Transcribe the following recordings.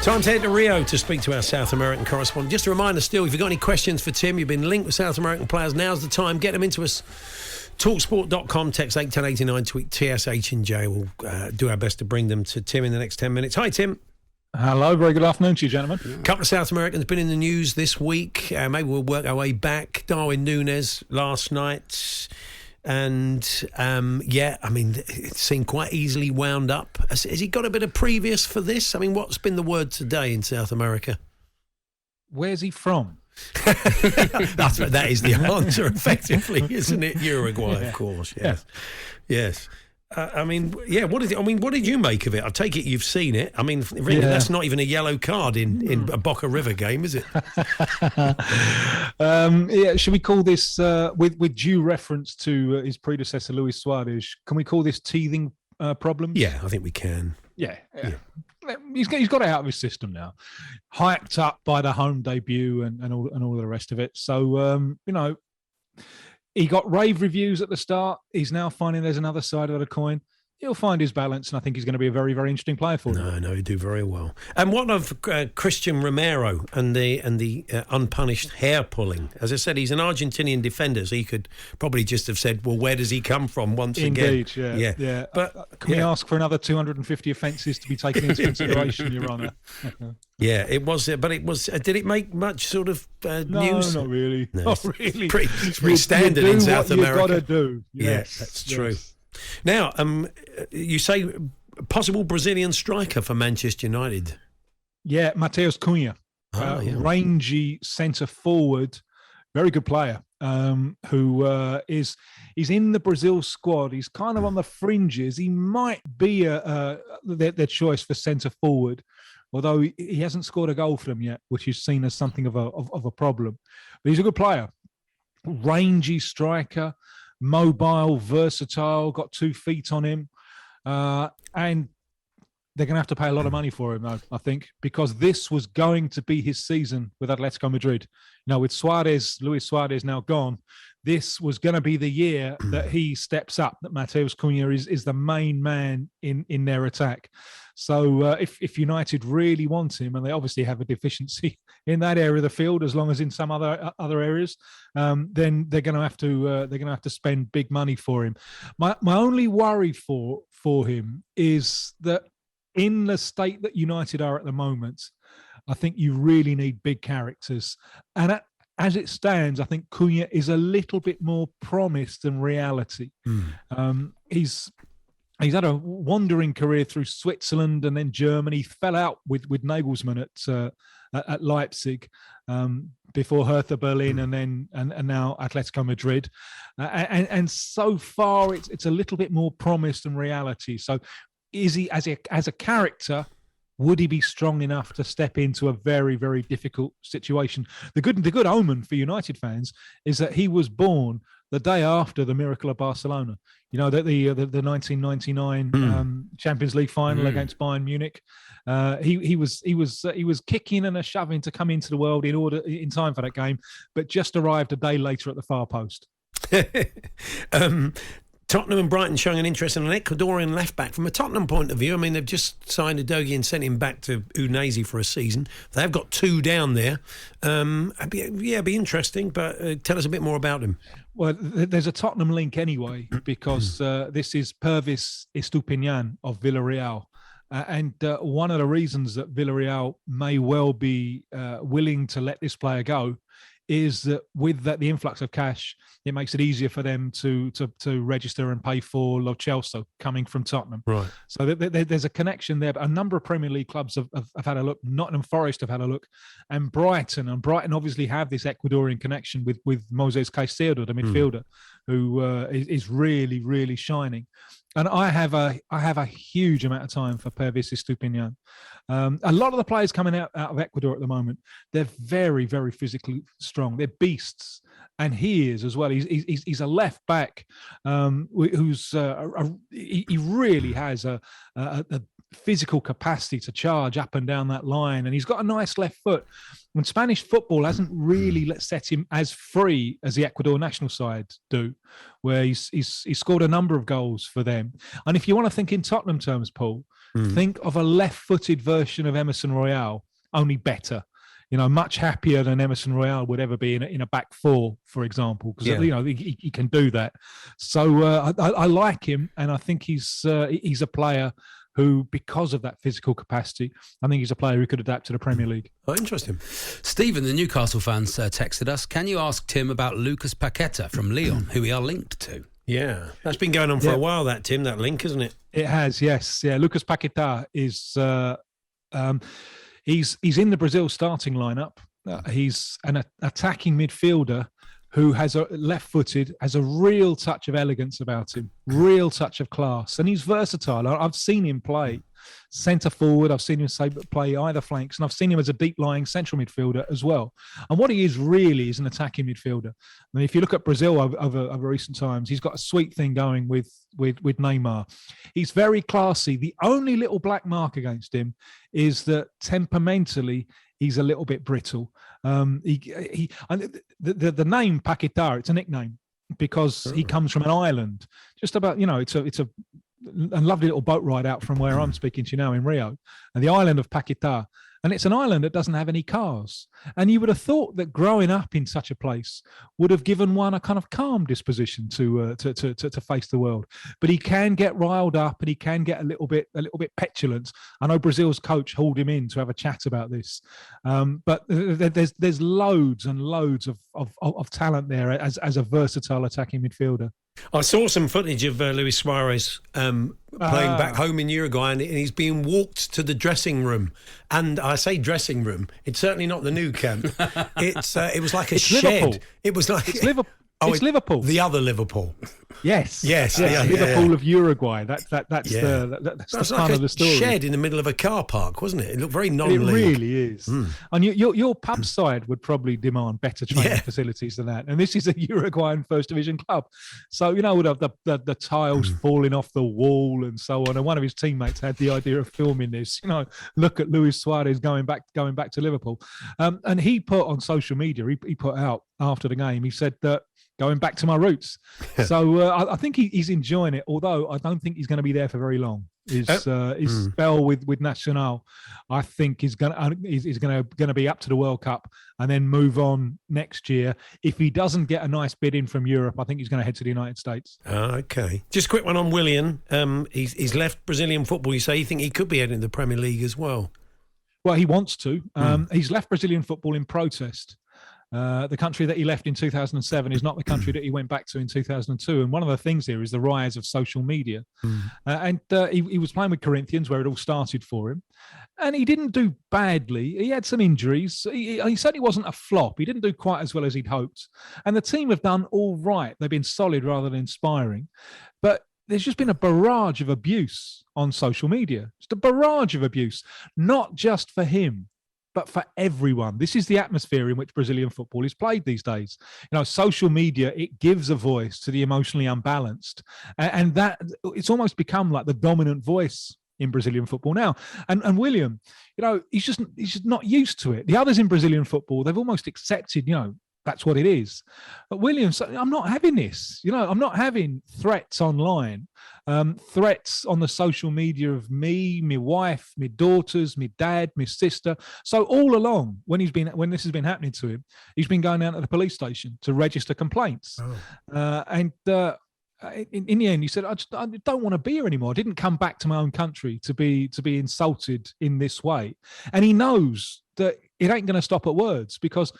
Time to head to Rio to speak to our South American correspondent. Just a reminder still, if you've got any questions for Tim, you've been linked with South American players, now's the time. Get them into us. talkSPORT.com, text 81089, tweet TSH and J. We'll do our best to bring them to Tim in the next 10 minutes. Hi, Tim. Hello, very good afternoon to you, gentlemen. A couple of South Americans been in the news this week. Maybe we'll work our way back. Darwin Núñez last night. And, it seemed quite easily wound up. Has he got a bit of previous for this? I mean, what's been the word today in South America? Where's he from? That is the answer, effectively, isn't it? Uruguay, of course, yes. Yes. What did you make of it? I take it you've seen it. I mean, really, that's not even a yellow card in a Boca River game, is it? Should we call this, with due reference to his predecessor, Luis Suarez, can we call this teething problems? Yeah, I think we can. Yeah. He's got it out of his system now. Hyped up by the home debut and all the rest of it. So, he got rave reviews at the start. He's now finding there's another side of the coin. He'll find his balance, and I think he's going to be a very, very interesting player for him. No, he'll do very well. And what of Christian Romero and the unpunished hair pulling? As I said, he's an Argentinian defender, so he could probably just have said, well, where does he come from once again? Indeed, yeah. But can we ask for another 250 offences to be taken into consideration, Your Honour? Yeah, it was. But it was. Did it make much sort of news? No, not really. No, not really. Pretty standard in South America. You've got to do. Yes, that's true. Now, you say possible Brazilian striker for Manchester United. Yeah, Matheus Cunha, rangy centre forward, very good player. Who is in the Brazil squad. He's kind of on the fringes. He might be their choice for centre forward, although he hasn't scored a goal for them yet, which is seen as something of a problem. But he's a good player, rangy striker, mobile, versatile, got 2 feet on him, and they're going to have to pay a lot of money for him, though, I think, because this was going to be his season with Atletico Madrid. With Luis Suarez now gone, this was going to be the year that he steps up, that Matheus Cunha is the main man in their attack. So if United really want him, and they obviously have a deficiency in that area of the field, as long as in some other areas, then they're going to have to spend big money for him. My only worry for him is that in the state that United are at the moment, I think you really need big characters. And as it stands, I think Cunha is a little bit more promise than reality. He's had a wandering career through Switzerland and then Germany. He fell out with Nagelsmann at Leipzig before Hertha Berlin and now Atletico Madrid. And so far, it's a little bit more promise than reality. So, is he as a character? Would he be strong enough to step into a very, very difficult situation? The good omen for United fans is that he was born the day after the miracle of Barcelona. The 1999 Champions League final against Bayern Munich. He was kicking and a shoving to come into the world in time for that game, but just arrived a day later at the far post. Tottenham and Brighton showing an interest in an Ecuadorian left-back. From a Tottenham point of view, I mean, they've just signed Udogie and sent him back to Udinese for a season. They've got 2 down there. It'd be interesting, but tell us a bit more about him. Well, there's a Tottenham link anyway, because this is Pervis Estupiñán of Villarreal. And one of the reasons that Villarreal may well be willing to let this player go is that with the influx of cash, it makes it easier for them to register and pay for Lo Celso coming from Tottenham. Right. So there's a connection there. But a number of Premier League clubs have had a look. Nottingham Forest have had a look, and Brighton obviously have this Ecuadorian connection with Moisés Caicedo, the midfielder, who is really, really shining. And I have a huge amount of time for Pervis Estupiñán. A lot of the players coming out of Ecuador at the moment, they're very, very physically strong. They're beasts, and he is as well. He's a left back who's he really has a physical capacity to charge up and down that line, and he's got a nice left foot. When Spanish football hasn't really set him as free as the Ecuador national side do, where he's scored a number of goals for them. And if you want to think in Tottenham terms, Paul, Think of a left-footed version of Emerson Royale, only better. Much happier than Emerson Royale would ever be in a back four, for example, because he can do that. So I like him, and I think he's a player who, because of that physical capacity, I think he's a player who could adapt to the Premier League. Oh, interesting. Stephen, the Newcastle fans, texted us. Can you ask Tim about Lucas Paqueta from Lyon, who we are linked to? Yeah, that's been going on for a while, that, Tim, that link, isn't it? It has, yes. Yeah, Lucas Paqueta is... He's in the Brazil starting lineup. He's an attacking midfielder who has left-footed, has a real touch of elegance about him, real touch of class, and he's versatile. I've seen him play centre forward. I've seen him play either flanks, and I've seen him as a deep-lying central midfielder as well. And what he is really is an attacking midfielder. I mean, if you look at Brazil over recent times, he's got a sweet thing going with Neymar. He's very classy. The only little black mark against him is that temperamentally he's a little bit brittle. The name Paquetá, it's a nickname because he comes from an island. Just about, it's a lovely little boat ride out from where I'm speaking to you now in Rio, and the island of Paquetá. And it's an island that doesn't have any cars. And you would have thought that growing up in such a place would have given one a kind of calm disposition to face the world. But he can get riled up, and he can get a little bit petulant. I know Brazil's coach hauled him in to have a chat about this. But there's loads and loads of talent there as a versatile attacking midfielder. I saw some footage of Luis Suarez playing back home in Uruguay, and he's being walked to the dressing room. And I say dressing room, it's certainly not the new camp. It was like a shed. Liverpool. It was like it's Liverpool. It's Liverpool. The other Liverpool. Yes. Liverpool of Uruguay. That's the like of the story. Shed in the middle of a car park, wasn't it? It looked very non-league. It really is. And your pub side would probably demand better training facilities than that. And this is a Uruguayan First Division club, so the tiles falling off the wall and so on. And one of his teammates had the idea of filming this. Look at Luis Suarez going back to Liverpool, and he put on social media. He put out after the game. He said that. Going back to my roots. So I think he's enjoying it, although I don't think he's going to be there for very long. His spell with Nacional, I think, is going to be up to the World Cup and then move on next year. If he doesn't get a nice bid in from Europe, I think he's going to head to the United States. Okay. Just a quick one on Willian. He's left Brazilian football. You say you think he could be heading to the Premier League as well? Well, he wants to. He's left Brazilian football in protest. The country that he left in 2007 is not the country that he went back to in 2002. And one of the things here is the rise of social media. He was playing with Corinthians, where it all started for him. And he didn't do badly. He had some injuries. He certainly wasn't a flop. He didn't do quite as well as he'd hoped. And the team have done all right. They've been solid rather than inspiring. But there's just been a barrage of abuse on social media. Just a barrage of abuse, not just for him, but for everyone. This is the atmosphere in which Brazilian football is played these days. Social media, it gives a voice to the emotionally unbalanced. And that it's almost become like the dominant voice in Brazilian football now. And Willian, he's just not used to it. The others in Brazilian football, they've almost accepted, that's what it is. But William, I'm not having this. I'm not having threats online, threats on the social media of me, my wife, my daughters, my dad, my sister. So all along, when this has been happening to him, he's been going down to the police station to register complaints. In the end, he said, I don't want to be here anymore. I didn't come back to my own country to be insulted in this way. And he knows that it ain't going to stop at words, because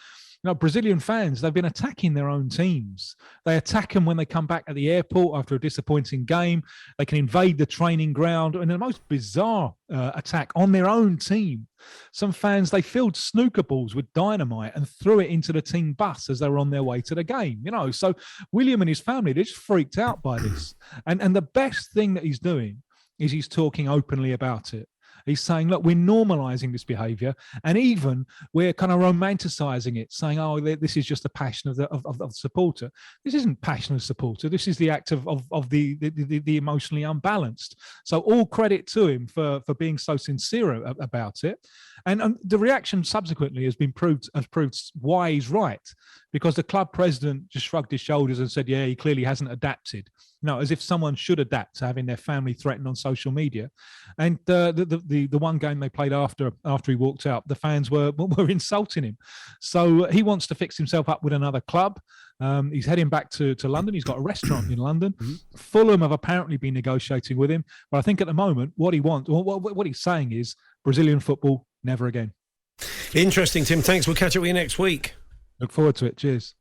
Brazilian fans, they've been attacking their own teams. They attack them when they come back at the airport after a disappointing game. They can invade the training ground. And the most bizarre attack on their own team. Some fans, they filled snooker balls with dynamite and threw it into the team bus as they were on their way to the game. So William and his family, they're just freaked out by this. And the best thing that he's doing is he's talking openly about it. He's saying, look, we're normalising this behaviour, and even we're kind of romanticising it, saying, oh, this is just the passion of the supporter. This isn't passion of supporter. This is the act of the emotionally unbalanced. So all credit to him for being so sincere about it. And the reaction subsequently has proved why he's right, because the club president just shrugged his shoulders and said, yeah, he clearly hasn't adapted. as if someone should adapt to having their family threatened on social media. And the one game they played after he walked out, the fans were insulting him. So he wants to fix himself up with another club. He's heading back to London. He's got a restaurant in London. Fulham have apparently been negotiating with him. But I think at the moment, what he wants, or what he's saying is Brazilian football, never again. Interesting, Tim. Thanks. We'll catch up with you next week. Look forward to it. Cheers.